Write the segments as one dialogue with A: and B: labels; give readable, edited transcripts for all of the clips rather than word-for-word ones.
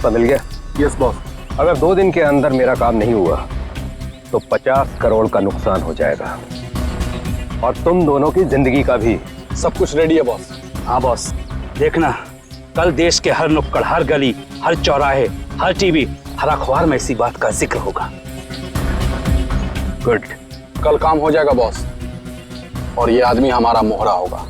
A: मुनाफा मिल गया?
B: Yes boss.
A: अगर 2 दिन के अंदर मेरा काम नहीं हुआ तो 50 करोड़ का नुकसान हो जाएगा और तुम दोनों की जिंदगी का भी।
B: सब कुछ रेडी है बॉस।
C: हाँ बॉस, देखना कल देश के हर नुक्कड़, हर गली, हर चौराहे, हर टीवी, हर अखबार में इसी बात का जिक्र होगा।
A: गुड।
B: कल काम हो जाएगा बॉस, और ये आदमी हमारा मोहरा होगा।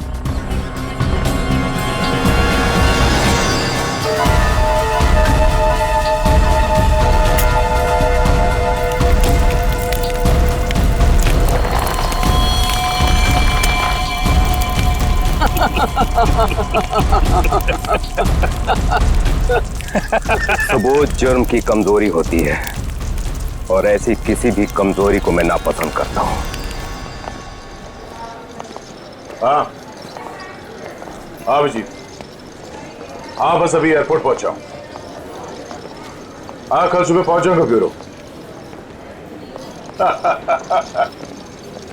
A: सबूत जुर्म की कमजोरी होती है और ऐसी किसी भी कमजोरी को मैं नापसंद करता हूं।
D: हाँ हाँ अभिजीत, हाँ बस अभी एयरपोर्ट पहुंचा हूं। हाँ कल सुबह पहुंच जाऊंगा ब्यूरो।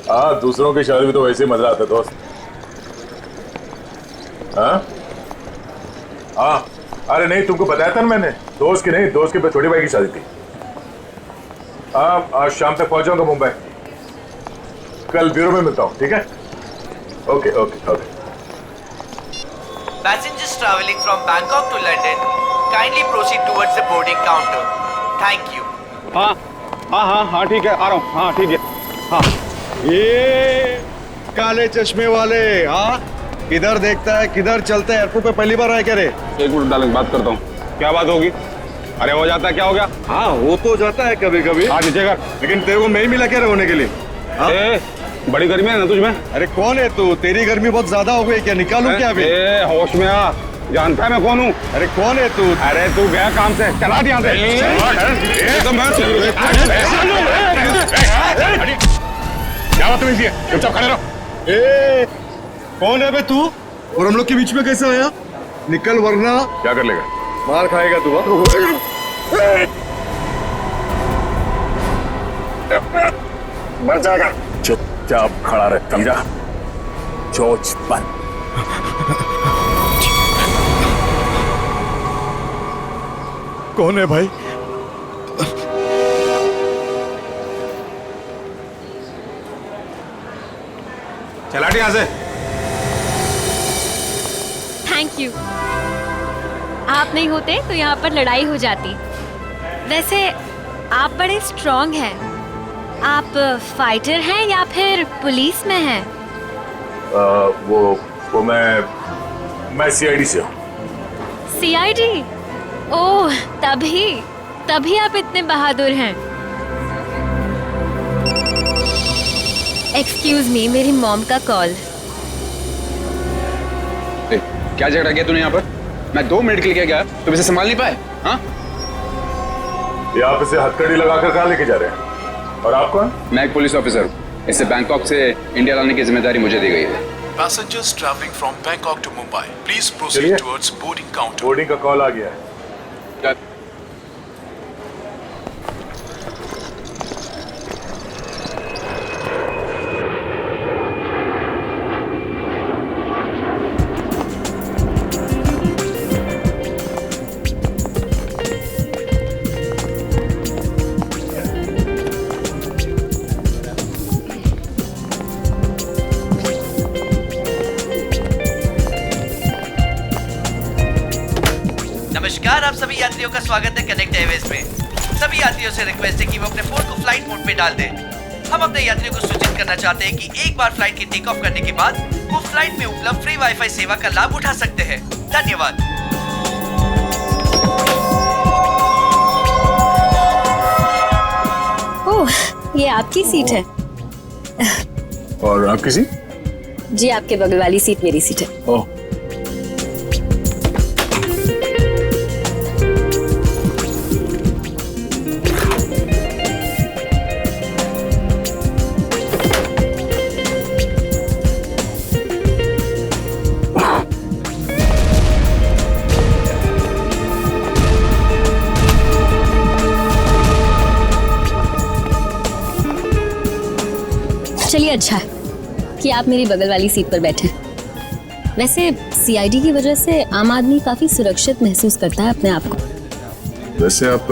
D: हाँ दूसरों की शादी में तो वैसे ही मजा आता है दोस्त। हाँ हाँ अरे नहीं, तुमको बताया था ना मैंने, दोस्त की नहीं, दोस्त के छोटे भाई की शादी थी। हाँ आज शाम तक पहुंच जाऊंगा मुंबई। कल ब्यूरो में मिलता हूँ, ठीक है? Okay okay okay.
E: Passengers traveling from Bangkok to London, kindly proceed towards the boarding counter. Thank you.
B: हाँ हाँ हाँ हाँ ठीक है, आ रहा हूँ। हाँ ठीक है। हाँ ये काले चश्मे वाले, हाँ किधर देखता है किधर चलता है? एयरपोर्ट पे पहली बार आया क्या रे? एक मिनट डालेंगे, बात करता हूँ। क्या बात होगी? अरे हो जाता है, क्या हो गया? हाँ हो तो जाता है कभी कभी। हाँ नीचे कर। लेकिन तेरे को मैं ही मिला क्या होने के लिए? बड़ी गर्मी है ना तुझमें? अरे कौन है तू? तेरी गर्मी बहुत ज्यादा हो गई क्या? निकालूं क्या अभी? होश में आ, जानता है मैं कौन हूँ? अरे कौन है तू? अरे तू गया काम से, चला यहाँ से। क्या बात है? चुपचाप खड़े रहो। कौन है बे तू? और हम लोग के बीच में कैसे आया? निकल वरना
D: क्या कर लेगा?
B: मार खाएगा तू।
D: मर जाएगा। चुपचाप खड़ा रह, समझा? चोच बंद।
B: कौन है भाई? चला यहाँ से।
F: Thank you. आप नहीं होते तो यहाँ पर लड़ाई हो जाती। वैसे आप बड़े स्ट्रॉन्ग हैं। आप फाइटर हैं या फिर पुलिस में हैं?
D: वो मैं सीआईडी से हूँ।
F: सीआईडी? ओह तभी आप इतने बहादुर हैं। एक्सक्यूज मी, मेरी मॉम का कॉल।
G: क्या झगड़ा किया तूने यहाँ पर? मैं 2 मिनट के लिए गया, तुम इसे संभाल नहीं पाए? हाँ
D: ये आप इसे हथकड़ी लगाकर कहाँ लेके जा रहे हैं? और आप कौन?
G: मैं एक पुलिस ऑफिसर हूँ। इसे बैंकॉक से इंडिया लाने की जिम्मेदारी मुझे दी गई है।
H: Passengers traveling from Bangkok to Mumbai, please proceed towards boarding counter.
D: Boarding का कॉल आ गया है।
E: नमस्कार, आप सभी यात्रियों का स्वागत है कनेक्ट एयरवेज में। सभी यात्रियों से रिक्वेस्ट है कि वो अपने फोन को फ्लाइट मोड पे डाल दें। हम अपने यात्रियों को सूचित करना चाहते हैं कि एक बार फ्लाइट के टेक ऑफ करने के बाद वो फ्लाइट में उपलब्ध फ्री वाईफाई सेवा का लाभ उठा सकते हैं। धन्यवाद।
F: ओह, ये आपकी सीट है।
D: और आपकी सीट?
F: जी, आपके बगल वाली सीट मेरी सीट है।
D: ओह
F: चलिए, अच्छा है कि आप मेरी बगल वाली सीट पर बैठे। वैसे सीआईडी की वजह से आम आदमी काफी सुरक्षित महसूस करता है अपने आप को।
D: वैसे आप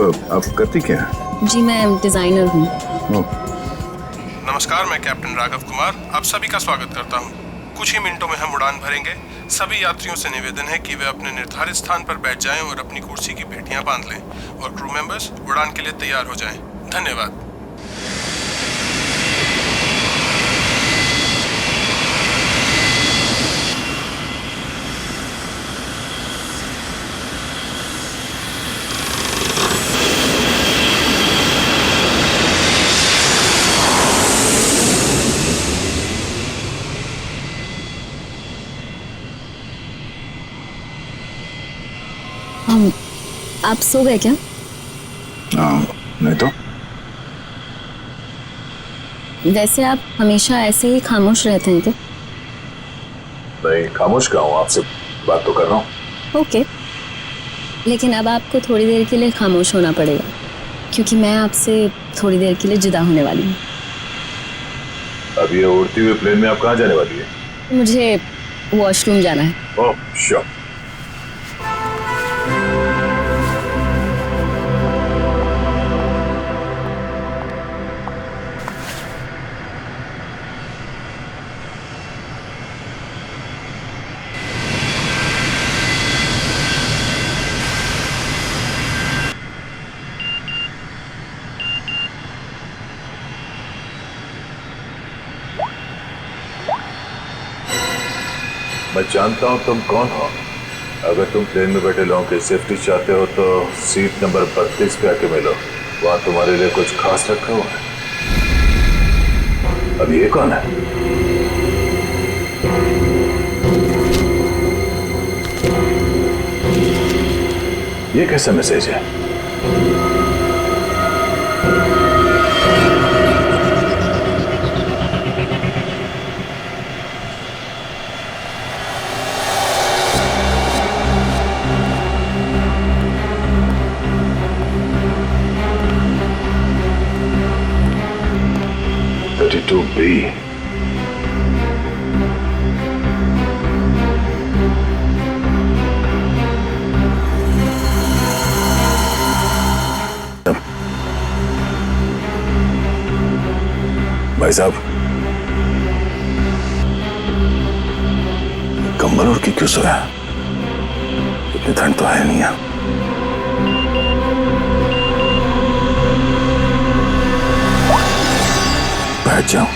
D: करती क्या है?
F: जी मैं डिजाइनर हूँ।
I: नमस्कार, मैं कैप्टन राघव कुमार आप सभी का स्वागत करता हूं। कुछ ही मिनटों में हम उड़ान भरेंगे। सभी यात्रियों से निवेदन है कि वे अपने निर्धारित स्थान पर बैठ जाएं और अपनी कुर्सी की पेटियां बांध लें और क्रू मेंबर्स उड़ान के लिए तैयार हो जाएं। धन्यवाद।
F: आप सो गए क्या?
D: नहीं तो
F: वैसे आप हमेशा ऐसे ही खामोश रहते हैं क्या?
D: नहीं, खामोश क्या हूँ, आपसे बात तो कर रहा हूँ।
F: ओके, लेकिन अब आपको थोड़ी देर के लिए खामोश होना पड़ेगा क्योंकि मैं आपसे थोड़ी देर के लिए जुदा होने वाली हूँ।
D: अब ये उड़ती हुई प्लेन में आप कहाँ जाने वाली है?
F: मुझे वॉशरूम जाना है।
D: Oh sure. मैं जानता हूं तुम कौन हो। अगर तुम प्लेन में बैठे लोगों की सेफ्टी चाहते हो तो सीट नंबर 32 पे आके मिलो, वहां तुम्हारे लिए कुछ खास रखा हुआ है। अब ये कौन है? ये कैसा मैसेज है? B. भाई साहब, कंबल ओढ़ के क्यों सोया? इतनी ठंड तो है नहीं है। बैठ जाओ।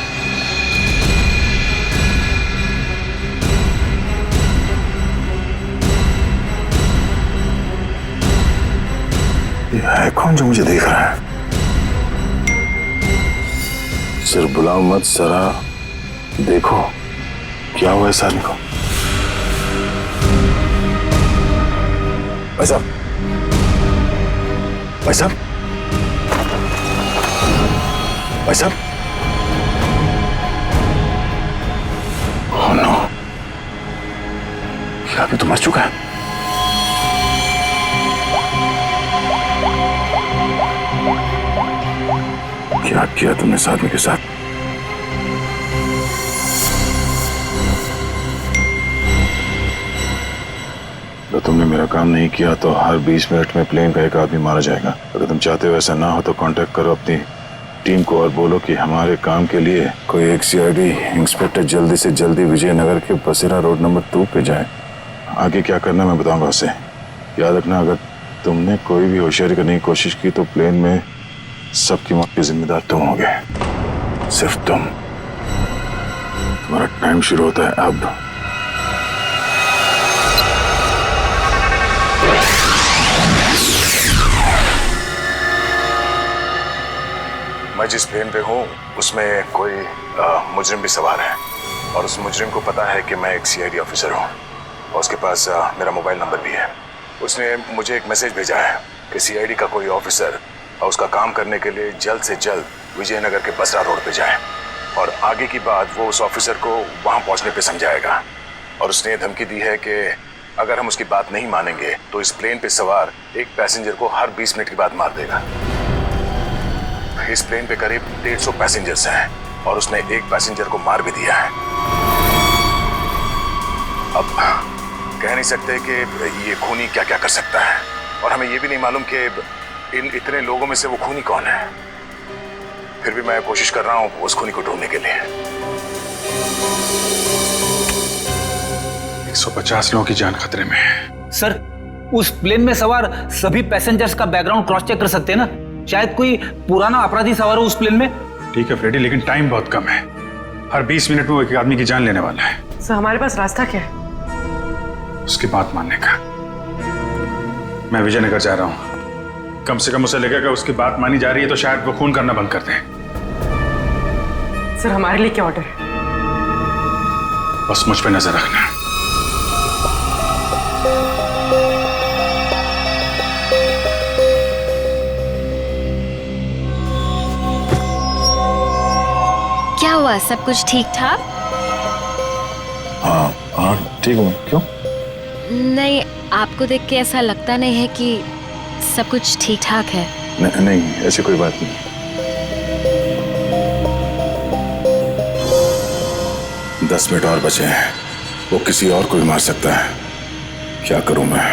D: ये है कौन जो मुझे देख रहा है? सिर्फ बुलाओ मत जरा देखो क्या हुआ इस आदमी को। भाई साहब, भाई साहब, भाई साहब। ओह नो, क्या अभी तो मर चुका है? क्या किया तुमने इस आदमी के साथ? तो तुमने मेरा काम नहीं किया तो हर 20 मिनट में प्लेन का एक आदमी मारा जाएगा। अगर तुम चाहते हो ऐसा ना हो तो कांटेक्ट करो अपनी टीम को और बोलो कि हमारे काम के लिए कोई एक सीआईडी इंस्पेक्टर जल्दी से जल्दी विजयनगर के बसेरा रोड नंबर 2 पे जाए। आगे क्या करना मैं बताऊंगा उसे। याद रखना, अगर तुमने कोई भी होशियारी करने की कोशिश की तो प्लेन में सबकी मौत के जिम्मेदार तुम होगे, सिर्फ तुम। तुम्हारा टाइम शुरू होता है अब। मैं जिस प्लेन पे हूँ उसमें कोई मुजरिम भी सवार है और उस मुजरिम को पता है कि मैं एक सीआईडी ऑफिसर हूँ और उसके पास मेरा मोबाइल नंबर भी है। उसने मुझे एक मैसेज भेजा है कि सीआईडी का कोई ऑफिसर और उसका काम करने के लिए जल्द से जल्द विजयनगर के बसरा रोड पे जाए और आगे की बात वो उस ऑफिसर को वहां पहुंचने पे समझाएगा। और उसने धमकी दी है कि अगर हम उसकी बात नहीं मानेंगे तो इस प्लेन पे सवार एक पैसेंजर को हर 20 मिनट के बाद मार देगा। इस प्लेन पे करीब 150 पैसेंजर्स हैं और उसने एक पैसेंजर को मार भी दिया है। अब कह नहीं सकते कि ये खूनी क्या क्या कर सकता है और हमें ये भी नहीं मालूम कि इन इतने लोगों में से वो खूनी कौन है? फिर भी मैं कोशिश कर रहा हूं उस खूनी को ढूंढने के लिए।
H: 150 लोगों की जान खतरे में है।
C: सर, उस प्लेन में सवार सभी पैसेंजर्स का बैकग्राउंड क्रॉस चेक कर सकते हैं ना? शायद कोई पुराना अपराधी सवार हो उस प्लेन में।
H: ठीक है फ्रेडी, लेकिन टाइम बहुत कम है। हर 20 मिनट में वो एक आदमी की जान लेने वाला है।
J: सर हमारे पास रास्ता क्या है?
H: उसकी बात मानने का। मैं विजयनगर जा रहा हूं। कम से कम उसे लगेगा उसकी बात मानी जा रही है तो शायद वो खून करना बंद कर दें।
J: सर हमारे लिए क्या ऑर्डर है?
H: बस मुझ पे नजर रखना।
F: क्या हुआ, सब कुछ ठीक ठाक?
D: हाँ हाँ ठीक हूँ। क्यों?
F: नहीं, आपको देख के ऐसा लगता नहीं है कि सब कुछ ठीक ठाक है।
D: नहीं, ऐसी कोई बात नहीं। दस मिनट और बचे हैं। वो किसी और को भी मार सकता है। क्या करूं मैं?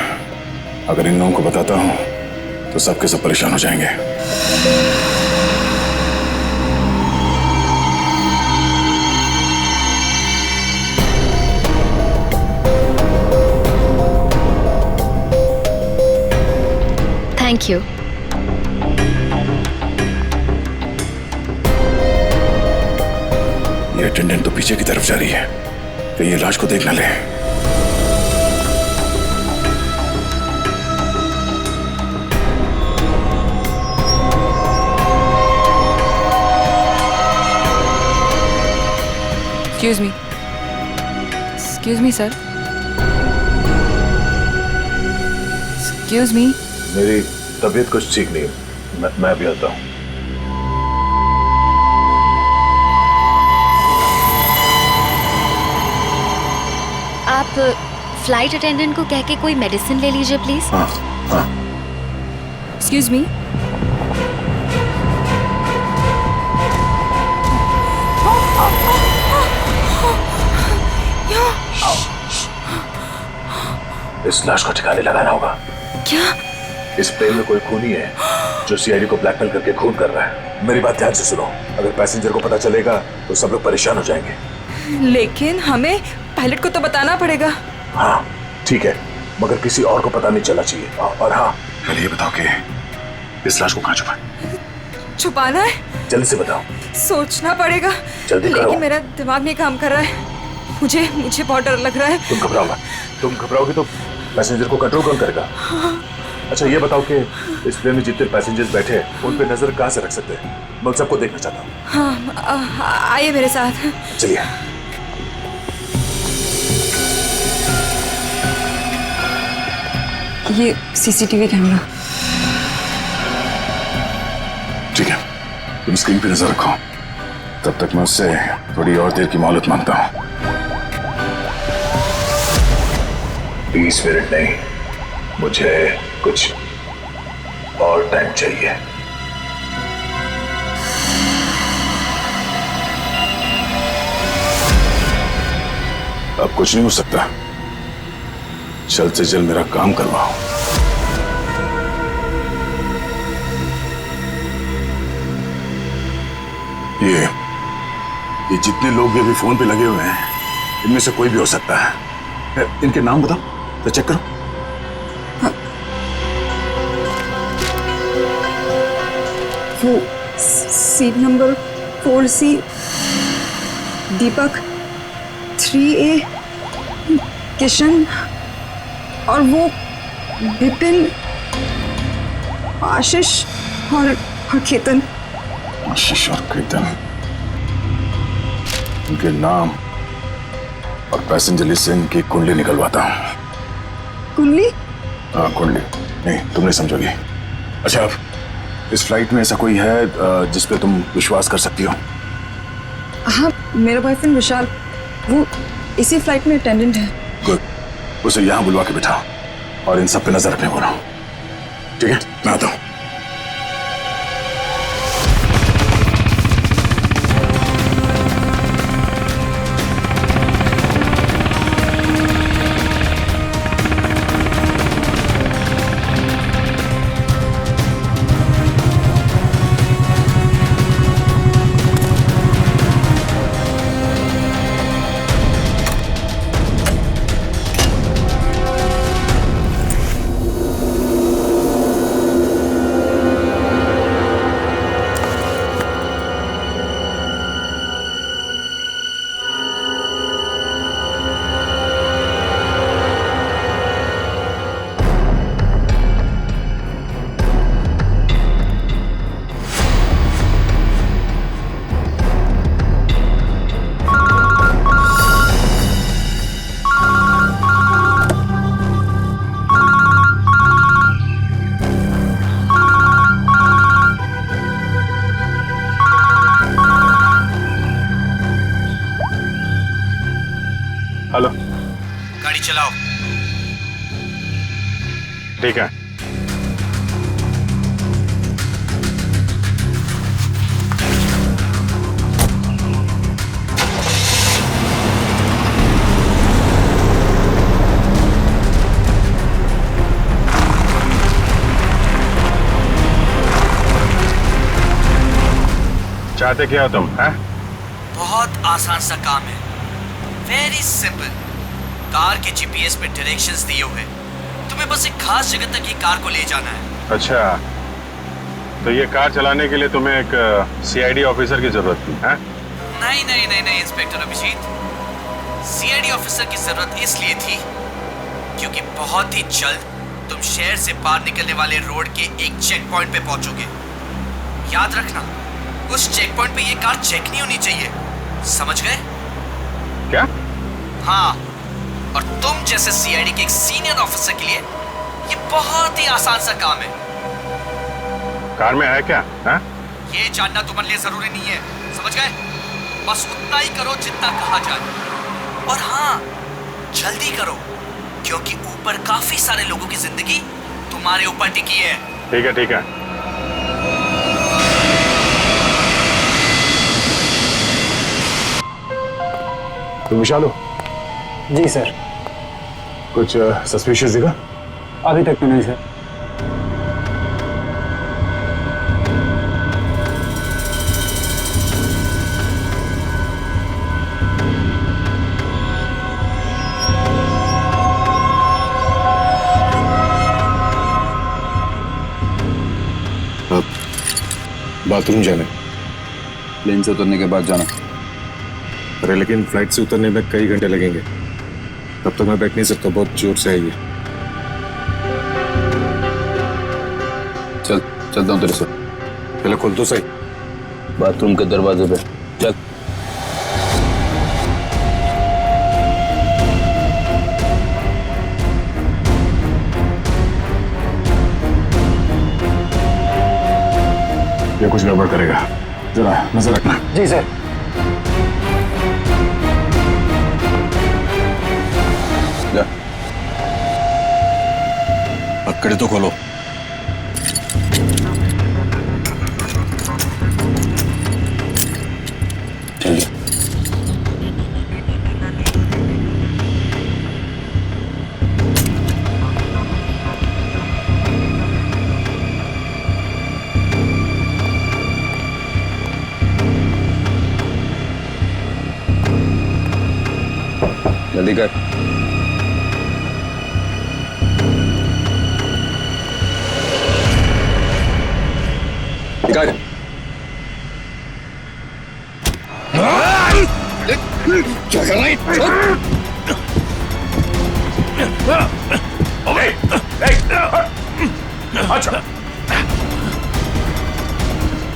D: अगर इन लोगों को बताता हूं तो सबके सब परेशान हो जाएंगे।
F: Thank you.
D: ये अटेंडेंट तो पीछे की तरफ जा रही है, कहीं ये लाश को देख ना ले।
J: Excuse me, sir. Excuse me.
D: मेरी तबीयत कुछ ठीक नहीं है, मैं भी आता हूँ।
F: आप फ्लाइट अटेंडेंट को कह के कोई मेडिसिन ले लीजिए प्लीज।
D: हाँ हाँ।
J: Excuse me.
D: इस लाश को ठिकाने लगाना होगा।
J: क्या?
D: इस प्लेन में कोई खूनी है जो सीआईडी को ब्लैकमेल करके खून कर रहा है। मेरी बात ध्यान से सुनो, अगर पैसेंजर को पता चलेगा तो सब लोग परेशान हो जाएंगे।
J: लेकिन हमें पायलट को तो बताना पड़ेगा।
D: हाँ ठीक है, मगर किसी और को पता नहीं चलना चाहिए। और हाँ, पहले ये बताओ कि इस लाश को कहाँ छुपाए?
J: छुपाना है?
D: जल्दी से बताओ।
J: सोचना पड़ेगा।
D: जल्दी करो।
J: लेकिन मेरा दिमाग नहीं काम कर रहा है। मुझे बहुत डर लग रहा है।
D: तुम घबराओगे तो पैसेंजर को कंट्रोल कौन करेगा? अच्छा ये बताओ कि इस प्लेन में जितने पैसेंजर्स बैठे हैं उन पे नजर कहाँ से रख सकते हैं? मैं उन सबको देखना चाहता हूँ।
J: हाँ, आइए मेरे साथ।
D: चलिए।
J: ये सीसीटीवी कैमरा।
D: ठीक है, तुम स्क्रीन पे नजर रखो, तब तक मैं उससे थोड़ी और देर की मोहलत मांगता हूँ। 20 मिनट नहीं, मुझे कुछ और टाइम चाहिए। अब कुछ नहीं हो सकता, जल्द से जल्द मेरा काम करवाओ। ये जितने लोग भी अभी फोन पे लगे हुए हैं, इनमें से कोई भी हो सकता है। इनके नाम बताओ तो चेक करो।
J: वो सीट नंबर 4C, दीपक 3A, किशन, और वो विपिन, आशीष और केतन।
D: आशीष और केतन, इनके नाम और पैसेंजर लिस्ट से इनकी कुंडली निकलवाता हूँ।
J: कुंडली?
D: हाँ कुंडली, नहीं तुम नहीं समझोगी। अच्छा, इस फ्लाइट में ऐसा कोई है जिस पे तुम विश्वास कर सकती हो?
J: हाँ, मेरा बॉयफ्रेंड विशाल, वो इसी फ्लाइट में अटेंडेंट है।
D: गुड, उसे यहाँ बुलवा के बिठाओ और इन सब पे नजर रखने बोलो। ठीक है, मैं आता हूँ।
E: चलाओ।
H: ठीक है। चाहते क्या हो तुम, हैं?
E: बहुत आसान सा काम है, वेरी सिंपल। कार के जीपीएस पे डायरेक्शंस दिए हुए, तुम्हें बस एक खास जगह तक ये कार को ले जाना है।
H: अच्छा, तो ये कार चलाने के लिए तुम्हें एक सीआईडी ऑफिसर की जरूरत थी, हैं?
E: नहीं नहीं नहीं नहीं इंस्पेक्टर अभिजीत, सीआईडी ऑफिसर की जरूरत इसलिए थी क्योंकि बहुत ही जल्द तुम शहर से बाहर निकलने वाले रोड के एक चेक पॉइंट पे पहुंचोगे। याद रखना, उस चेक पॉइंट पे ये कार चेक नहीं होनी चाहिए, समझ गए?
H: क्या?
E: हाँ, और तुम जैसे सीआईडी के एक सीनियर ऑफिसर के लिए ये बहुत ही आसान सा काम है।
H: कार में है क्या, हैं?
E: ये जानना तुम्हारे लिए जरूरी नहीं है, समझ गए? बस उतना ही करो जितना कहा जाए, और हाँ, जल्दी करो क्योंकि ऊपर काफी सारे लोगों की जिंदगी तुम्हारे ऊपर टिकी है।
H: ठीक है, ठीक है। तुम विशाल हो?
K: जी सर।
H: कुछ सस्पिशियस दिखा?
K: अभी तक तो नहीं सर।
D: बाथरूम जाने।
G: प्लेन से उतरने के बाद जाना।
D: अरे लेकिन फ्लाइट से उतरने में कई घंटे लगेंगे, तब तक मैं बैठ नहीं सकता, बहुत जोर से है ये।
G: चलता हूँ तेरे से।
D: पहले खोल तो सही।
G: बाथरूम के दरवाजे पे चल।
H: ये कुछ गड़बड़ करेगा, जरा नजर रखना।
K: जी सर।
G: जा।
D: पकड़े तो खोलो।
G: जल्दी। जल्दी कर।
D: क्या कर रहा है?
H: अच्छा,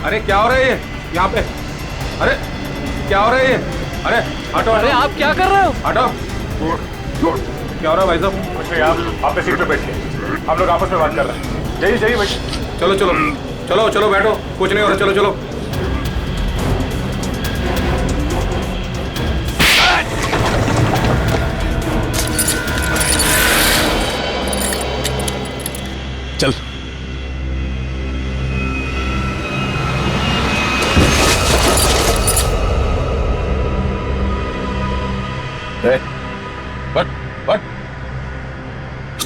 I: अरे क्या हो रहा है ये यहाँ पे? अरे क्या हो रहा है ये? अरे हटो। अरे आप क्या कर रहे हो? हटो। क्या हो रहा है भाई साहब?
H: कुछ नहीं, आप अपने सीट पे बैठिए, हम लोग आपस में बात कर रहे हैं। जाइए जाइए बैठिए।
I: चलो चलो चलो चलो बैठो, कुछ नहीं हो रहा, चलो चलो।
H: चल।
D: बट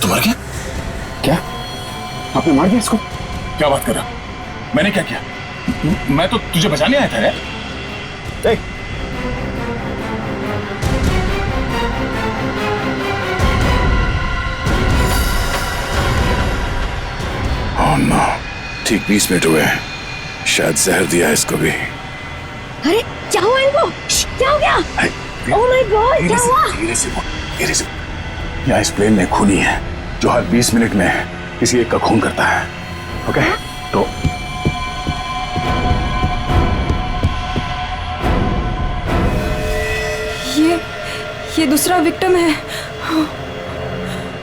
D: तो मर गया?
H: क्या? आपने मार दिया इसको? क्या बात कर रहा? मैंने क्या किया? मैं तो तुझे बचाने आया था यार।
D: ओह नो, ठीक 20 मिनट हुए हैं, शायद जहर दिया है इसको भी।
F: अरे क्या हुआ इनको? क्या हो गया? ओह माय गॉड, क्या हुआ?
D: धीरे से बोल, धीरे से। यहाँ इस प्लेन में खूनी है जो हर 20 मिनट में किसी एक का खून करता है। ओके? तो
J: ये दूसरा विक्टिम है।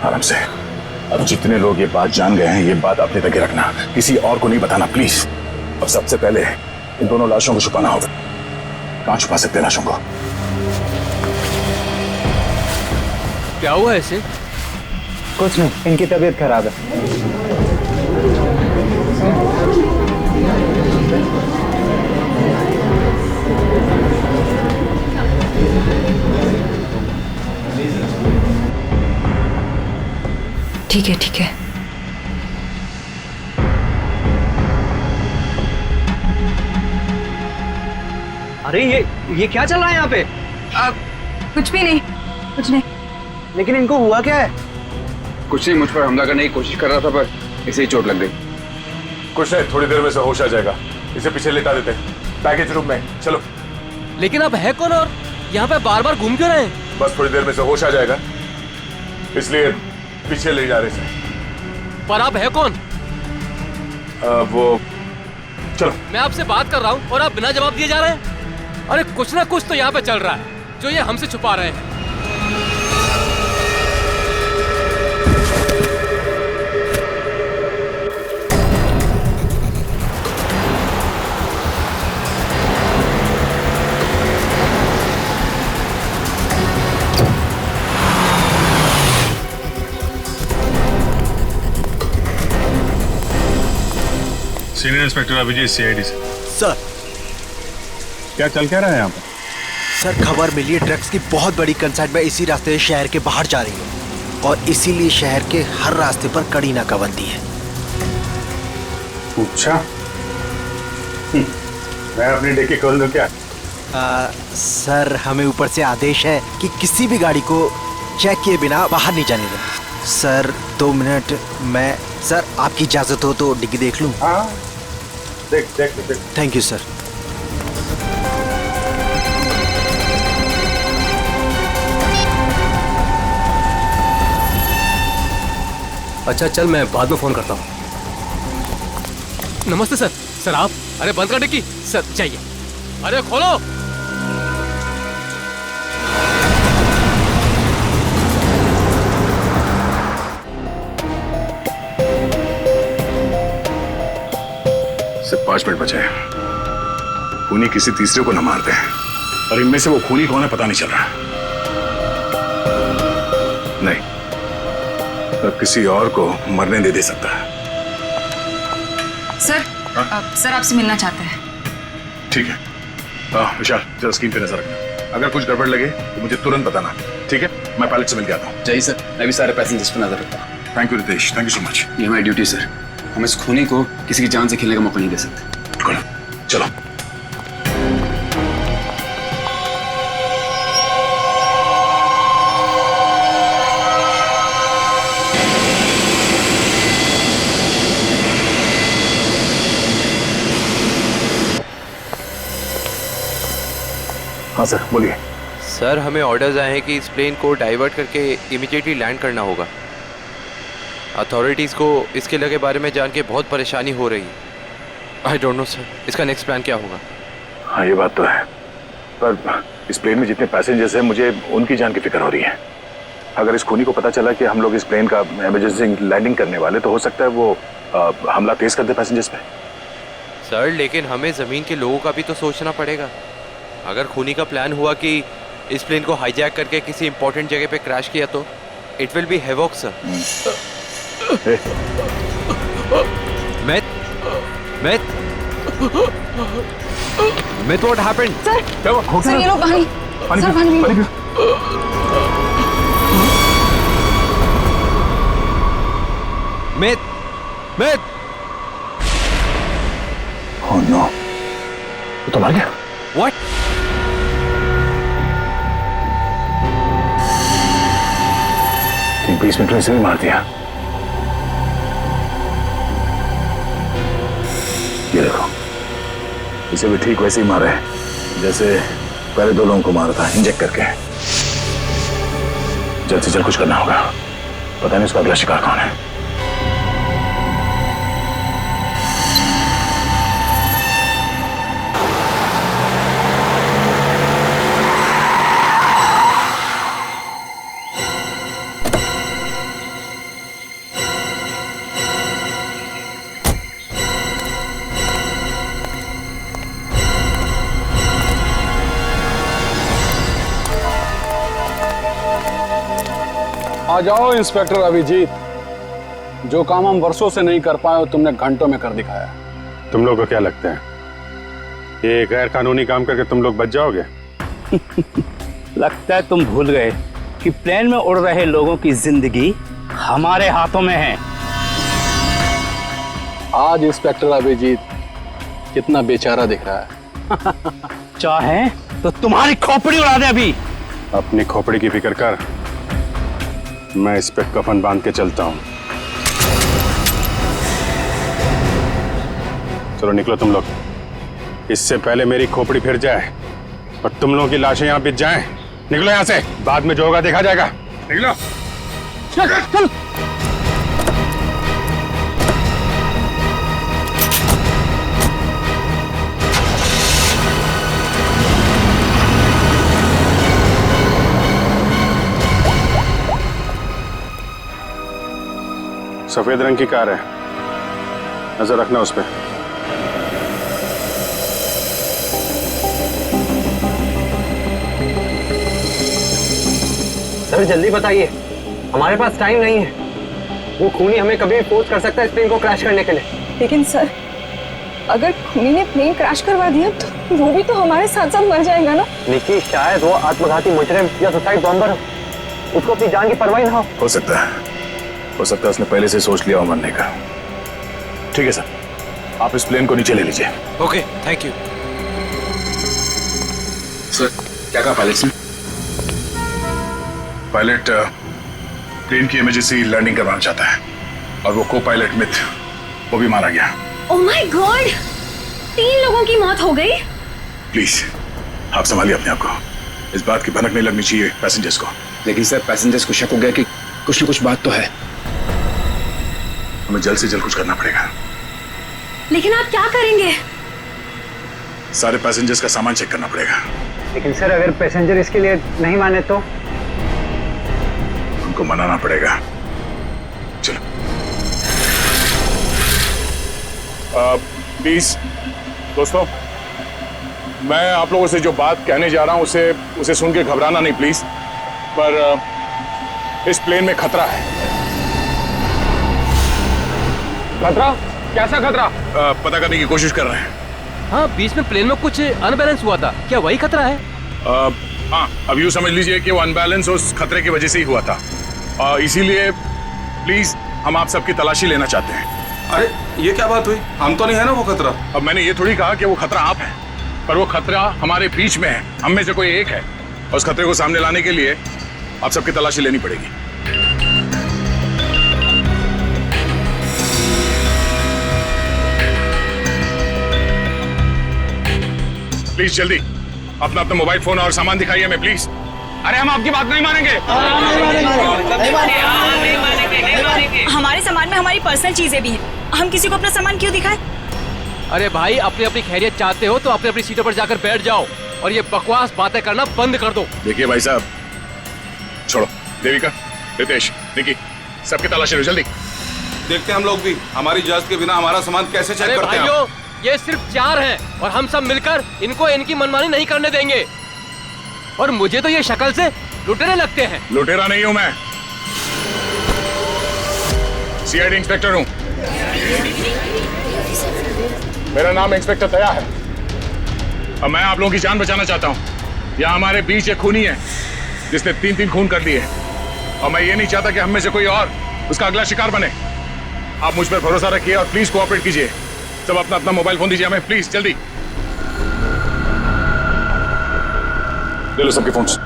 D: आराम से। अब जितने लोग ये बात जान गए हैं, ये बात अपने तक ही रखना, किसी और को नहीं बताना प्लीज। अब सबसे पहले इन दोनों लाशों को छुपाना होगा। कहाँ छुपा सकते हैं लाशों को?
L: क्या हुआ ऐसे?
K: कुछ नहीं, इनकी तबीयत खराब है।
J: ठीक है ठीक है।
L: अरे ये क्या चल रहा है यहाँ पे?
J: कुछ भी नहीं, कुछ नहीं।
L: लेकिन इनको हुआ क्या है?
G: कुछ नहीं, मुझ पर हमला करने की कोशिश कर रहा था पर इसे ही चोट लग गई।
D: कुछ नहीं, थोड़ी देर में से होश आ जाएगा। इसे पीछे लेटा देते हैं, पैकेज रूम में। चलो।
L: लेकिन आप है कौन और यहाँ पे बार बार घूम क्यों रहे हैं?
D: बस थोड़ी देर में से होश आ जाएगा, इसलिए पीछे ले जा रहे थे।
L: पर आप है कौन?
D: वो चलो।
L: मैं आपसे बात कर रहा हूँ और आप बिना जवाब दिए जा रहे हैं। अरे कुछ ना कुछ तो यहाँ पे चल रहा है जो ये हमसे छुपा रहे हैं।
H: सीनियर इंस्पेक्टर अभिजीत, सीआईडी से।
M: सर,
H: क्या चल क्या रहा है यहाँ पर?
M: सर खबर मिली है ड्रग्स की बहुत बड़ी कंसाइनमेंट इसी रास्ते से शहर के बाहर जा रही है और इसीलिए शहर के हर रास्ते पर कड़ी नाकाबंदी है।
H: अच्छा, मैं अपनी डिक्की खोल दूं क्या?
M: सर हमें ऊपर से आदेश है कि किसी भी गाड़ी को चेक किए बिना बाहर नहीं जाने दें। सर 2 मिनट, मैं सर आपकी इजाजत हो तो डिग्गी देख लूं?
H: हाँ, देख।
M: Thank you sir.
L: अच्छा चल, मैं बाद में फोन करता हूँ। नमस्ते सर। सर आप? अरे बंद कर डिक्की। सर चाहिए। अरे खोलो।
D: सिर्फ 5 मिनट बचे हैं। खूनी किसी तीसरे को न मारते हैं और इनमें से वो खूनी कौन है पता नहीं चल रहा। नहीं, तो किसी और को मरने दे सकता है।
J: सर, सर आपसे मिलना चाहते हैं।
D: ठीक है। विशाल, जरा स्क्रीन पे नजर रखना। अगर कुछ गड़बड़ लगे तो मुझे तुरंत बताना, ठीक है? मैं पायलट से मिल के आता हूँ।
G: जय सर, मैं भी सारे पैसेंजर्स पर नजर रखता हूँ।
D: Thank you Ritesh, thank you so much.
G: ये हमारी ड्यूटी सर। हम इस खूनी को किसी की जान से खेलने का मौका नहीं दे सकते।
D: चलो। हाँ सर, बोलिए।
N: सर हमें ऑर्डर्स आए हैं कि इस प्लेन को डाइवर्ट करके इमीडिएटली लैंड करना होगा। अथॉरिटीज़ को इस किले के बारे में जान के बहुत परेशानी हो रही है। आई डोंट नो सर, इसका नेक्स्ट प्लान क्या होगा?
D: हाँ ये बात तो है, पर इस प्लेन में जितने पैसेंजर्स हैं मुझे उनकी जान की फिक्र हो रही है। अगर इस खूनी को पता चला कि हम लोग इस प्लेन का इमरजेंसी लैंडिंग करने वाले तो हो सकता है वो हमला तेज कर दे पैसेंजर्स पे।
N: सर लेकिन हमें ज़मीन के लोगों का भी तो सोचना पड़ेगा। अगर खूनी का प्लान हुआ कि इस प्लेन को हाईजैक करके किसी इंपॉर्टेंट जगह पे क्रैश किया तो it will be havoc sir. Myth, what happened?
J: Sir ये लोग पानी सर पानी
N: Myth.
D: Oh no, वो तो मर गया।
N: What?
D: ठीक 20 मिनट में इसे भी मार दिया। ये देखो, इसे भी ठीक वैसे ही मारा है जैसे पहले 2 लोगों को मारा था, इंजेक्ट करके। जल्द से जल्द कुछ करना होगा, पता नहीं उसका अगला शिकार कौन है।
H: आ जाओ इंस्पेक्टर अभिजीत, जो काम हम वर्षों से नहीं कर पाए तुमने घंटों में कर दिखाया। तुम लोग को क्या लगता है ये गैर कानूनी काम करके तुम लोग बच जाओगे?
C: लगता है तुम भूल गए कि प्लेन में उड़ रहे लोगों की जिंदगी हमारे हाथों में है।
H: आज इंस्पेक्टर अभिजीत कितना बेचारा दिख रहा है।
C: चाहे तो तुम्हारी खोपड़ी उड़ा दे अभी।
H: अपनी खोपड़ी की फिक्र कर, मैं इस पे कफन बांध के चलता हूं। चलो निकलो तुम लोग, इससे पहले मेरी खोपड़ी फिर जाए और तुम लोगों की लाशें यहां बिछ जाएं। निकलो यहां से, बाद में जो होगा देखा जाएगा। निकलो चल चल। सफेद रंग की कार है, नजर रखना उस पर।
K: सर जल्दी बताइए, हमारे पास टाइम नहीं है। वो खूनी हमें कभी भी फोर्स कर सकता है इस प्लेन को क्रैश करने के लिए।
J: लेकिन सर, अगर खूनी ने प्लेन क्रैश करवा दिया तो वो भी तो हमारे साथ साथ मर जाएगा ना।
K: निकी, शायद वो आत्मघाती मुजरिम या सुसाइड बॉम्बर हो, उसको अपनी जान की परवाह ना
D: हो सकता है उसने पहले से सोच लिया हो मरने का। ठीक है सर, आप इस प्लेन को नीचे ले लीजिए।
N: Okay, thank you
G: sir. क्या कहा पायलट ने?
D: पायलट प्लेन की इमरजेंसी लैंडिंग करवाना चाहता है और वो को पायलट मिथ वो भी मारा गया।
F: ओह माय गॉड, 3 लोगों की मौत हो गई।
D: प्लीज आप संभालिए अपने आप को, इस बात की भनक नहीं लगनी चाहिए पैसेंजर्स को।
G: लेकिन सर पैसेंजर्स को शक हो गया कि कुछ न कुछ बात तो है।
D: हमें जल्द से जल्द कुछ करना पड़ेगा।
F: लेकिन आप क्या करेंगे?
D: सारे पैसेंजर्स का सामान चेक करना पड़ेगा।
K: लेकिन सर, अगर पैसेंजर इसके लिए नहीं माने तो?
D: उनको मनाना पड़ेगा। चलो प्लीज दोस्तों, मैं आप लोगों से जो बात कहने जा रहा हूं उसे सुन के घबराना नहीं प्लीज। पर इस प्लेन में खतरा है।
L: खतरा? कैसा खतरा?
D: पता करने की कोशिश कर रहे हैं।
L: हाँ, बीच में प्लेन में कुछ अनबैलेंस हुआ था, क्या वही खतरा है?
D: हाँ, अब यूँ समझ लीजिए कि वो अनबैलेंस उस खतरे की वजह से ही हुआ था। इसीलिए प्लीज हम आप सबकी तलाशी लेना चाहते हैं।
H: अरे ये क्या बात हुई? हम तो नहीं है ना वो खतरा।
D: अब मैंने ये थोड़ी कहा कि वो खतरा आप है, पर वो खतरा हमारे बीच में है, हम में से कोई एक है। और उस खतरे को सामने लाने के लिए आप सबकी तलाशी लेनी पड़ेगी। प्लीज जल्दी अपना मोबाइल फोन और सामान दिखाइए हमें प्लीज। अरे हम आपकी बात नहीं मानेंगे।
O: हमारे सामान में हमारी पर्सनल चीजें भी हैं, हम किसी को अपना सामान क्यों दिखाएं?
L: अरे भाई, अपनी अपनी खैरियत चाहते हो तो अपनी अपनी सीटों पर जाकर बैठ जाओ और ये बकवास बातें करना बंद कर दो।
D: देखिए भाई साहब, छोड़ो। देविका, रितेश, निकी, सबकी तलाशी लो जल्दी।
H: देखते हैं हम लोग भी, हमारी इजाजत के बिना हमारा सामान कैसे चेक करते हैं।
L: भाइयों, ये सिर्फ 4 हैं और हम सब मिलकर इनको इनकी मनमानी नहीं करने देंगे। और मुझे तो ये शक्ल से लुटेरे लगते हैं।
D: लुटेरा नहीं हूं मैं, सीआईडी इंस्पेक्टर हूं। मेरा नाम इंस्पेक्टर दया है और मैं आप लोगों की जान बचाना चाहता हूं। यहाँ हमारे बीच एक खूनी है जिसने 3 खून कर दिए और मैं ये नहीं चाहता कि हम में से कोई और उसका अगला शिकार बने। आप मुझ पर भरोसा रखिए और प्लीज कोऑपरेट कीजिए। सब अपना अपना मोबाइल फोन दीजिए हमें प्लीज, जल्दी ले लो सबके फोन्स।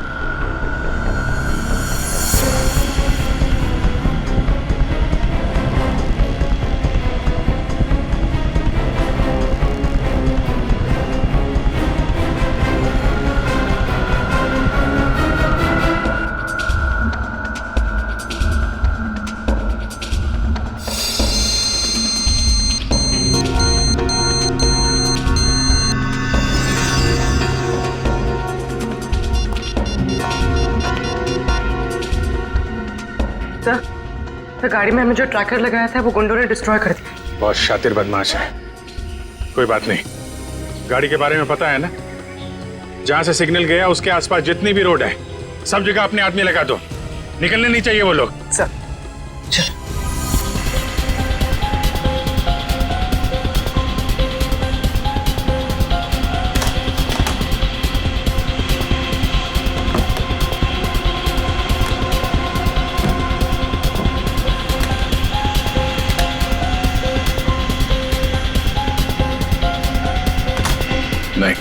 P: तो गाड़ी में हमने जो ट्रैकर लगाया था वो गुंडों ने डिस्ट्रॉय कर दिया।
H: बहुत शातिर बदमाश है। कोई बात नहीं, गाड़ी के बारे में पता है ना? जहां से सिग्नल गया उसके आसपास जितनी भी रोड है सब जगह अपने आदमी लगा दो। निकलने नहीं चाहिए वो लोग।
M: सर चल।
D: नहीं,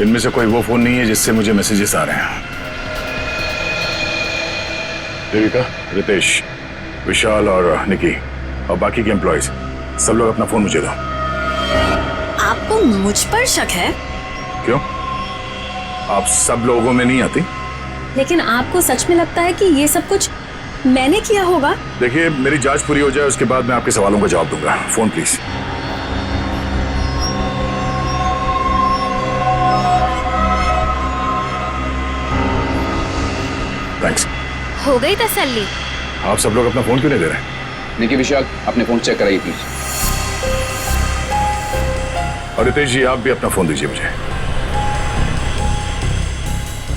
D: इनमें से कोई वो फोन नहीं है जिससे मुझे मैसेजेस आ रहे हैं। देविका, रितेश, विशाल और निकी और बाकी के एम्प्लॉयज सब लोग अपना फोन मुझे दो।
O: आपको मुझ पर शक है?
D: क्यों? आप सब लोगों में नहीं आती?
O: लेकिन आपको सच में लगता है कि ये सब कुछ मैंने किया होगा?
D: देखिए, मेरी जांच पूरी हो जाए उसके बाद मैं आपके सवालों का जवाब दूंगा। Phone please. थैंक्स।
F: हो गई तसल्ली?
D: आप सब लोग अपना फोन क्यों नहीं दे रहे?
G: निकी, विशाल, अपने फोन चेक कराइए प्लीज।
D: और रितेश जी, आप भी अपना फोन दीजिए मुझे।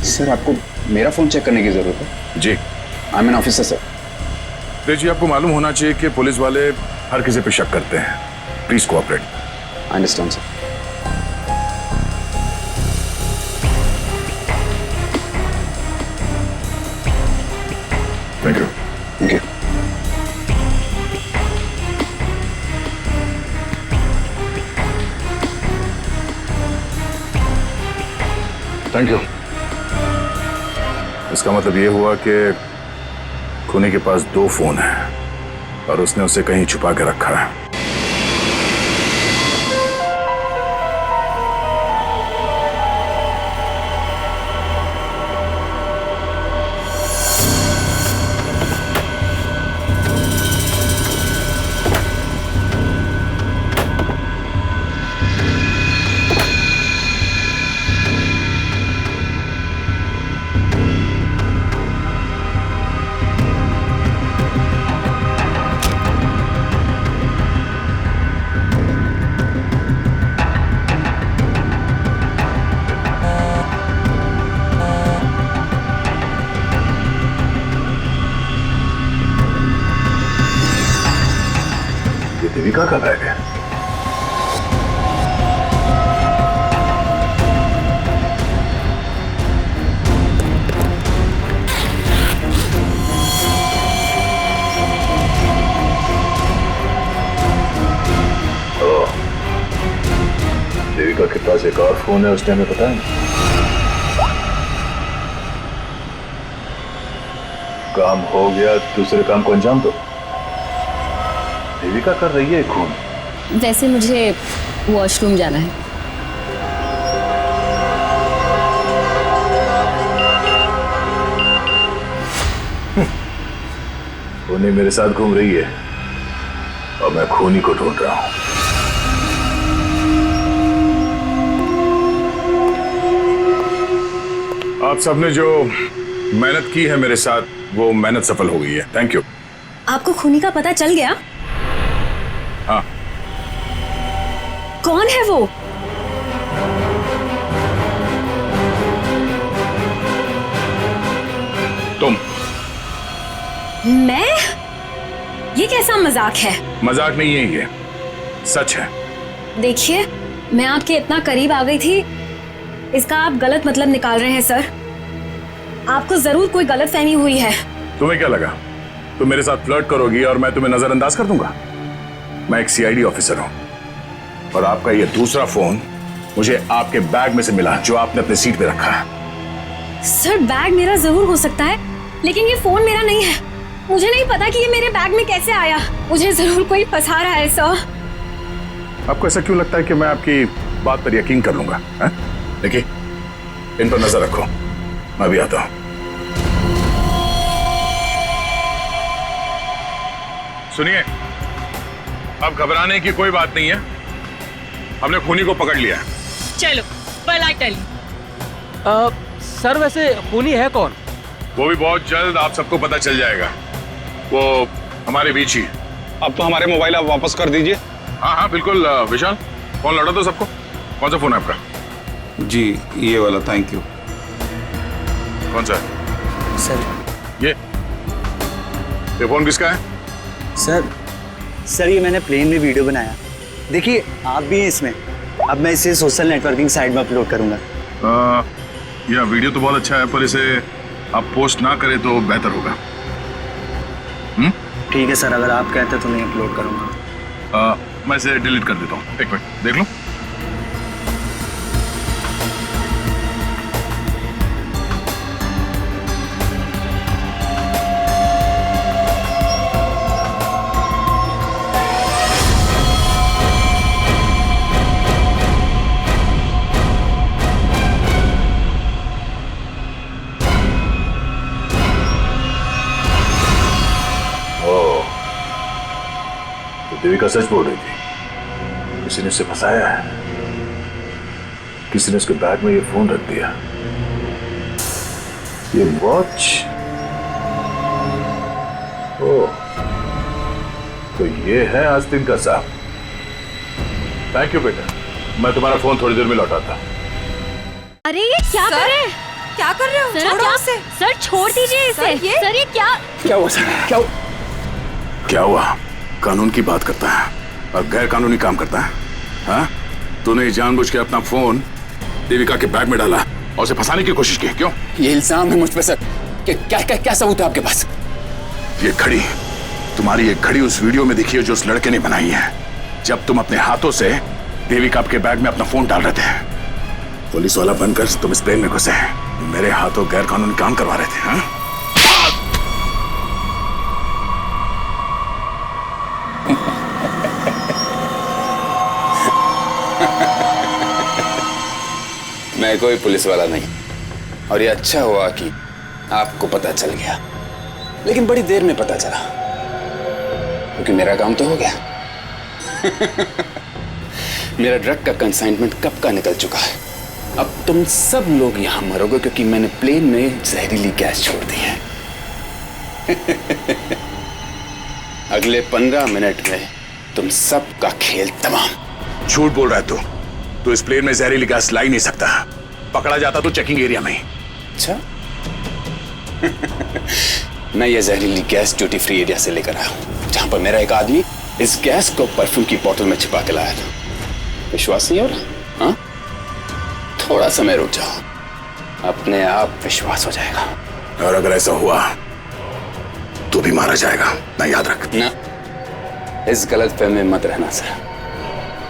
G: सर, आपको मेरा फोन चेक करने की जरूरत है?
D: जी।
G: I am an officer sir.
D: Ritesh ji, आपको मालूम होना चाहिए कि पुलिस वाले हर किसी पे शक करते हैं। Please cooperate.
G: I understand sir.
D: Thank you.
G: Thank you.
D: Thank you. इसका मतलब ये हुआ कि खूनी के पास 2 फोन हैं और उसने उसे कहीं छुपा के रखा है। देविका का बैग है। देविका के पास एक और फोन है, उसने हमें पता है। काम हो गया, दूसरे काम को अंजाम दो। देविका कर रही है खून।
O: वैसे मुझे वॉशरूम जाना है।
D: खूनी मेरे साथ घूम रही है और मैं खूनी को ढूंढ रहा हूं। आप सबने जो मेहनत की है मेरे साथ, वो मेहनत सफल हो गई है। Thank you.
O: आपको खूनी का पता चल गया?
D: हाँ।
O: कौन है वो?
D: तुम।
O: मैं? ये कैसा मजाक है?
D: मजाक नहीं है ये, सच है।
O: देखिए, मैं आपके इतना करीब आ गई थी, इसका आप गलत मतलब निकाल रहे हैं सर। आपको जरूर कोई गलतफहमी हुई है।
D: तुम्हें क्या लगा तुम मेरे साथ फ्लर्ट करोगी और मैं तुम्हें नजरअंदाज कर दूंगा? मैं एक सीआईडी ऑफिसर हूं और आपका ये दूसरा फोन मुझे आपके बैग में से मिला, जो आपने अपने सीट पे रखा है।
O: सर, बैग मेरा जरूर हो सकता है, लेकिन ये फोन मेरा नहीं है। मुझे नहीं पता कि ये मेरे बैग में कैसे आया। मुझे जरूर कोई फंसा रहा है सर।
D: आपको ऐसा क्यों लगता है कि मैं आपकी बात पर यकीन कर लूंगा? देखिए, इन पर नजर रखो, मैं भी आता हूं। सुनिए, अब घबराने की कोई बात नहीं है, हमने खूनी को पकड़ लिया है।
O: चलो, well I tell you।
L: Sir, वैसे खूनी है कौन?
D: वो भी बहुत जल्द आप सबको पता चल जाएगा। वो हमारे बीच ही।
B: अब तो हमारे मोबाइल आप वापस कर दीजिए।
D: हाँ हाँ बिल्कुल। विशाल, फोन लौटा दो सबको। कौन सा फोन है आपका?
Q: जी, ये वाला। Thank you.
D: कौन सा?
M: सर,
D: ये फोन किसका है?
M: सर ये मैंने प्लेन में वीडियो बनाया। देखिए आप भी हैं इसमें। अब मैं इसे सोशल नेटवर्किंग साइट में अपलोड करूंगा।
D: यह वीडियो तो बहुत अच्छा है, पर इसे आप पोस्ट ना करें तो बेहतर होगा।
M: ठीक है सर, अगर आप कहते तो मैं अपलोड करूंगा।
D: मैं इसे डिलीट कर देता हूँ। एक मिनट देख लूं। देविका सच बोल रही थी। किसी ने उसे फंसाया है। किसी ने उसके बैग में ये फोन रख दिया। ये वॉच। ओह, तो ये है आस्तीन का साहब। थैंक यू बेटा, मैं तुम्हारा फोन थोड़ी देर में लौटाता।
F: अरे ये क्या कर रहे हैं?
J: क्या कर रहे हो?
F: सर,
J: छोड़ो उसे।
F: सर छोड़ दीजिए इसे। सर ये क्या?
D: क्या हुआ सर? क्या हुआ? कानून की बात करता है और गैर कानूनी काम करता है। हाँ? तूने जानबूझ के अपना फोन देविका के बैग में डाला और उसे फंसाने की कोशिश की। क्यों?
G: ये इल्जाम है मुझ पे सर। क्या सबूत है आपके पास?
D: ये घड़ी, तुम्हारी एक घड़ी उस वीडियो में दिखी है जो उस लड़के ने बनाई है, जब तुम अपने हाथों से देविका के बैग में अपना फोन डाल रहे थे। पुलिस वाला बनकर तुम इस प्लेन में घुसे, मेरे हाथों गैर कानूनी काम करवा रहे थे। हाँ?
G: मैं कोई पुलिस वाला नहीं, और ये अच्छा हुआ कि आपको पता चल गया, लेकिन बड़ी देर में पता चला, क्योंकि मेरा काम तो हो गया। मेरा ड्रग का कंसाइनमेंट कब का निकल चुका है। अब तुम सब लोग यहां मरोगे क्योंकि मैंने प्लेन में जहरीली गैस छोड़ दी है। अगले 15 मिनट में तुम सब का खेल तमाम।
D: झूठ बोल रहा है तू इस प्लेन में जहरीली गैस ला ही नहीं सकता। पकड़ा जाता तो चेकिंग एरिया में ही।
G: अच्छा। मैं ये जहरीली गैस ड्यूटी फ्री एरिया से लेकर आया हूं, जहां पर मेरा एक आदमी इस गैस को परफ्यूम की बोतल में छिपा के लाया था। विश्वास नहीं हो रहा? हाँ? थोड़ा समय रुक जाओ, अपने आप विश्वास हो जाएगा।
D: और अगर ऐसा हुआ तो भी मारा जाएगा ना, याद रख।
G: ना, इस गलतफहमी में मत रहना सर।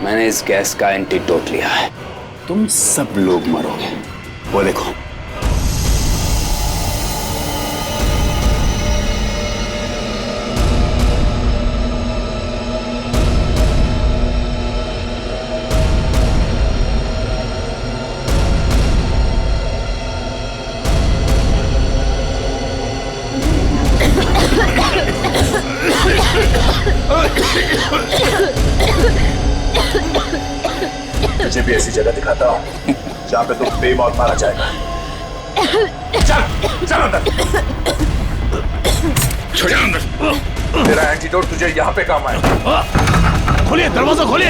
G: मैंने इस गैस का एंटीडोट लिया है। तुम सब लोग मरोगे। वो देखो।
D: तुझे भी ऐसी जगह दिखाता हूँ जहाँ पे तुम बेमौत मारा जाएगा। चल चल अंदर। छोड़ अंदर। तेरा एंटीडोट तुझे यहाँ पे काम आएगा। खोलिए दरवाजा, खोलिए।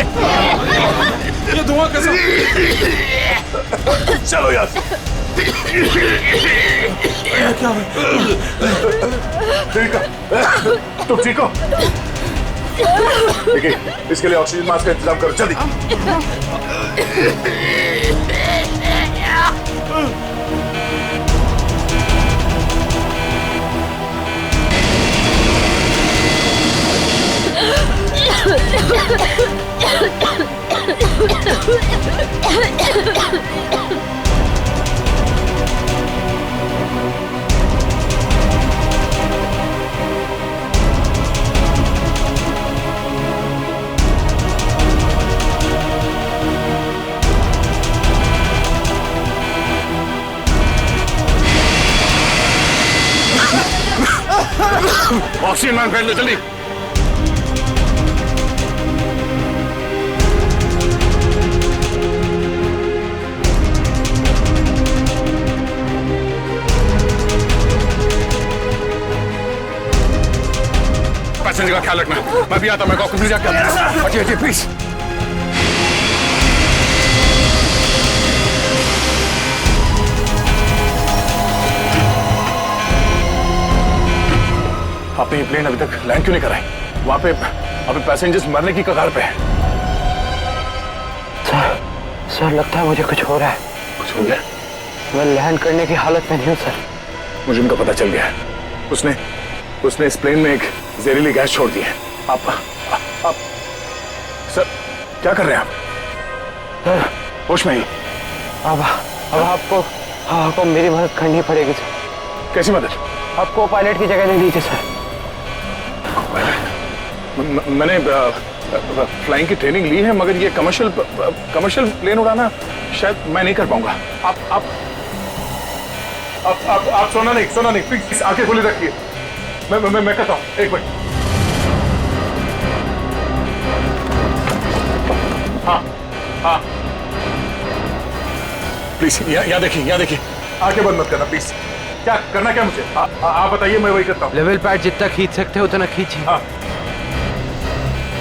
D: ये धुआं कैसे? चलो यार। क्या तुम ठीक हो? देखिए, इसके लिए ऑक्सीजन मास्क का इंतजाम करो जल्दी। ऑक्सीजन मास्क पहन लो जल्दी। पैसेंजर का ख्याल रखना। मैं भी आता हूं, मैं कॉकपिट जाके आता हूं। हटिए प्लीज। आपने ये प्लेन अभी तक लैंड क्यों नहीं कराई? वहां पे अभी पैसेंजर्स मरने की कगार पे हैं।
K: सर लगता है मुझे कुछ हो रहा है।
D: कुछ हो गया?
K: मैं लैंड करने की हालत में नहीं हूँ सर।
D: मुझे उनका पता चल गया है। उसने इस प्लेन में एक जहरीली गैस छोड़ दी है। आप सर क्या कर रहे हैं आप?
K: सर
D: होश में ही?
K: अब आपको मेरी मदद करनी पड़ेगी सर।
D: कैसी मदद?
K: आपको पायलट की जगह दे दीजिए सर।
D: मैंने फ्लाइंग की ट्रेनिंग ली है, मगर ये कमर्शियल प्लेन उड़ाना शायद मैं नहीं कर पाऊंगा। आप सोना नहीं प्लीज आंखें खुली रखिए। मैं करता हूँ, एक मिनट। हाँ प्लीज यहाँ देखिए आंखें बंद मत करना प्लीज। क्या करना क्या मुझे? आप बताइए, मैं वही करता हूँ।
N: लेवल पैड जितना खींच सकते हो उतना खींचिए। हाँ।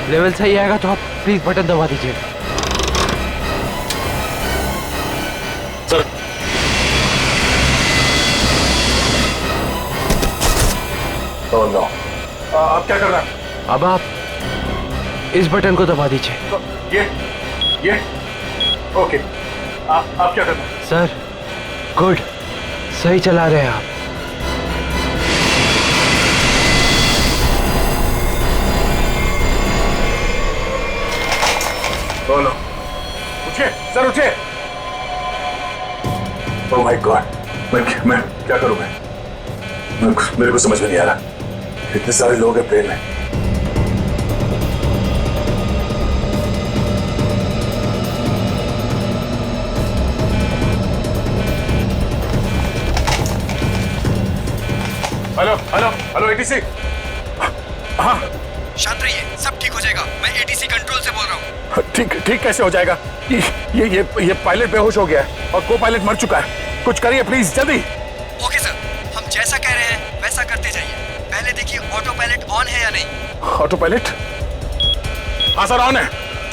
N: लेवल सही आएगा तो आप प्लीज बटन दबा दीजिए।
D: सर नो आप क्या कर रहे हैं?
N: अब आप इस बटन को दबा दीजिए।
D: ये ओके। आप क्या कर रहे हैं?
N: सर गुड, सही चला रहे हैं आप।
D: बोलो, उठिए सर, उठिए। ओह माय गॉड, मैं क्या करूं? मेरे को समझ में नहीं आ रहा। इतने सारे लोग हैं प्लेन में। Hello ATC. हाँ
E: शांत रहिए, सब ठीक हो जाएगा। मैं एटीसी कंट्रोल से बोल रहा हूँ।
D: ठीक कैसे हो जाएगा? ये पायलट बेहोश हो गया है और को पायलट मर चुका है। कुछ करिए प्लीज, जल्दी।
E: ओके सर, हम जैसा कह रहे हैं वैसा करते जाइए। पहले देखिए ऑटो पायलट ऑन है या नहीं।
D: Auto pilot? हाँ सर, ऑन है।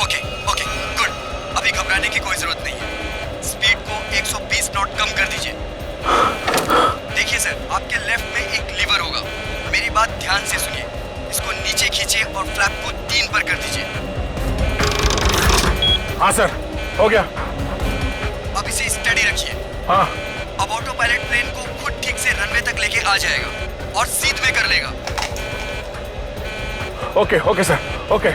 E: Okay good. अभी घबराने की कोई जरूरत नहीं है। स्पीड को 120 नॉट कम कर दीजिए। देखिए सर, आपके लेफ्ट में एक लीवर होगा। मेरी बात ध्यान से सुनिए। इसको नीचे खींचिए और फ्लैप को 3 पर कर दीजिए।
D: हाँ सर, हो गया।
E: अब इसे स्टडी रखिए।
D: हाँ।
E: अब ऑटो पायलट प्लेन को खुद ठीक से रनवे तक लेके आ जाएगा और सीध में कर लेगा।
D: Okay sir, okay.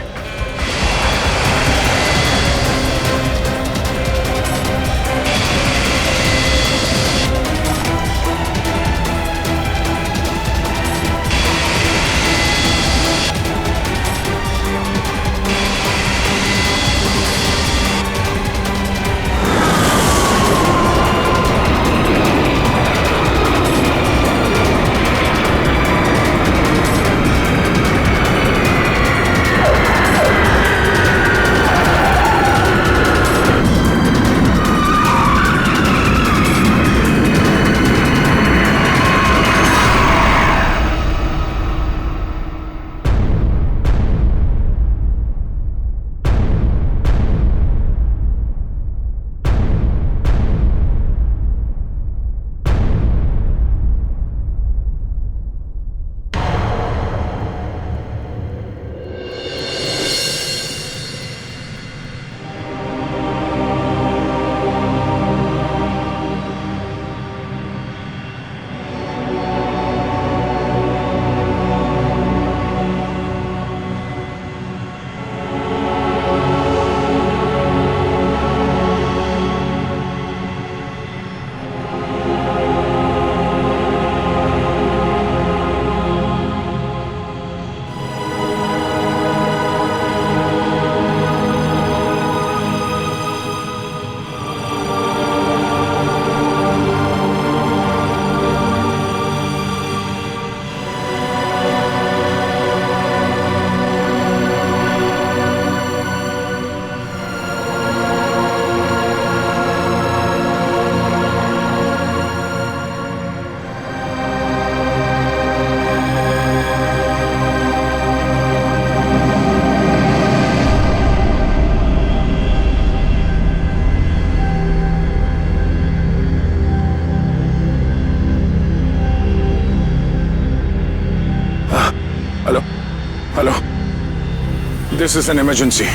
D: This is an emergency.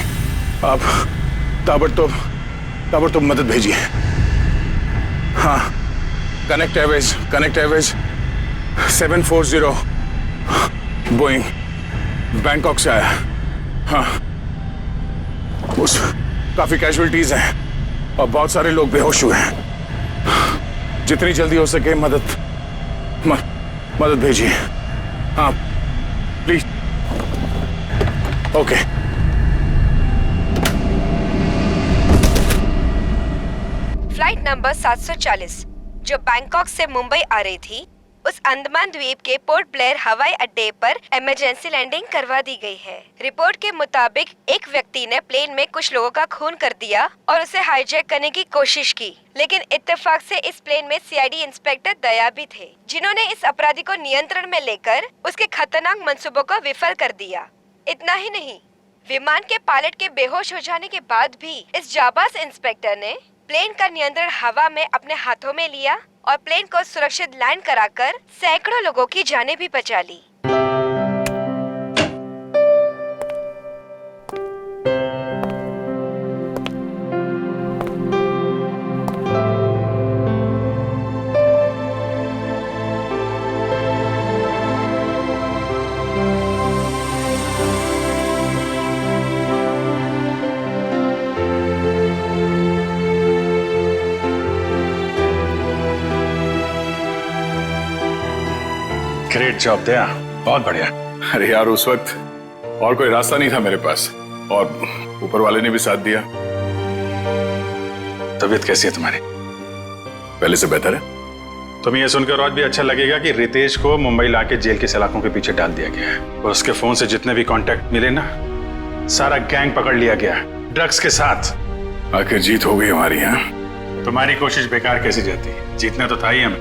D: आप ताबड़तोड़ मदद भेजिए। हाँ, कनेक्ट एयरवेज 740 बोइंग बैंकॉक से आया। हाँ, उस काफी कैजुअलिटीज हैं और बहुत सारे लोग बेहोश हुए हैं। जितनी जल्दी हो सके मदद भेजिए। हाँ प्लीज। ओके।
Q: फ्लाइट नंबर 740 जो बैंकॉक से मुंबई आ रही थी, उस अंडमान द्वीप के पोर्ट ब्लेयर हवाई अड्डे पर इमरजेंसी लैंडिंग करवा दी गई है। रिपोर्ट के मुताबिक एक व्यक्ति ने प्लेन में कुछ लोगों का खून कर दिया और उसे हाईजैक करने की कोशिश की, लेकिन इत्तेफाक से इस प्लेन में सीआईडी इंस्पेक्टर दया भी थे, जिन्होंने इस अपराधी को नियंत्रण में लेकर उसके खतरनाक मंसूबों को विफल कर दिया। इतना ही नहीं, विमान के पायलट के बेहोश हो जाने के बाद भी इस जाबाज इंस्पेक्टर ने प्लेन का नियंत्रण हवा में अपने हाथों में लिया और प्लेन को सुरक्षित लैंड कराकर सैकड़ों लोगों की जानें भी बचा ली।
H: ग्रेट जॉब दया, बहुत बढ़िया।
D: अरे यार, उस वक्त और कोई रास्ता नहीं था मेरे पास और ऊपर वाले ने भी साथ दिया।
H: तबीयत कैसी है तुम्हारी?
D: पहले से बेहतर है।
H: तुम्हें यह सुनकर और भी अच्छा लगेगा कि रितेश को मुंबई लाके जेल के सलाखों के पीछे डाल दिया गया है और उसके फोन से जितने भी कांटेक्ट मिले ना, सारा गैंग पकड़ लिया गया ड्रग्स के साथ।
D: आखिर जीत हो गई हमारी। यहाँ
H: तुम्हारी कोशिश बेकार कैसी जाती? जीतना तो था ही हमें।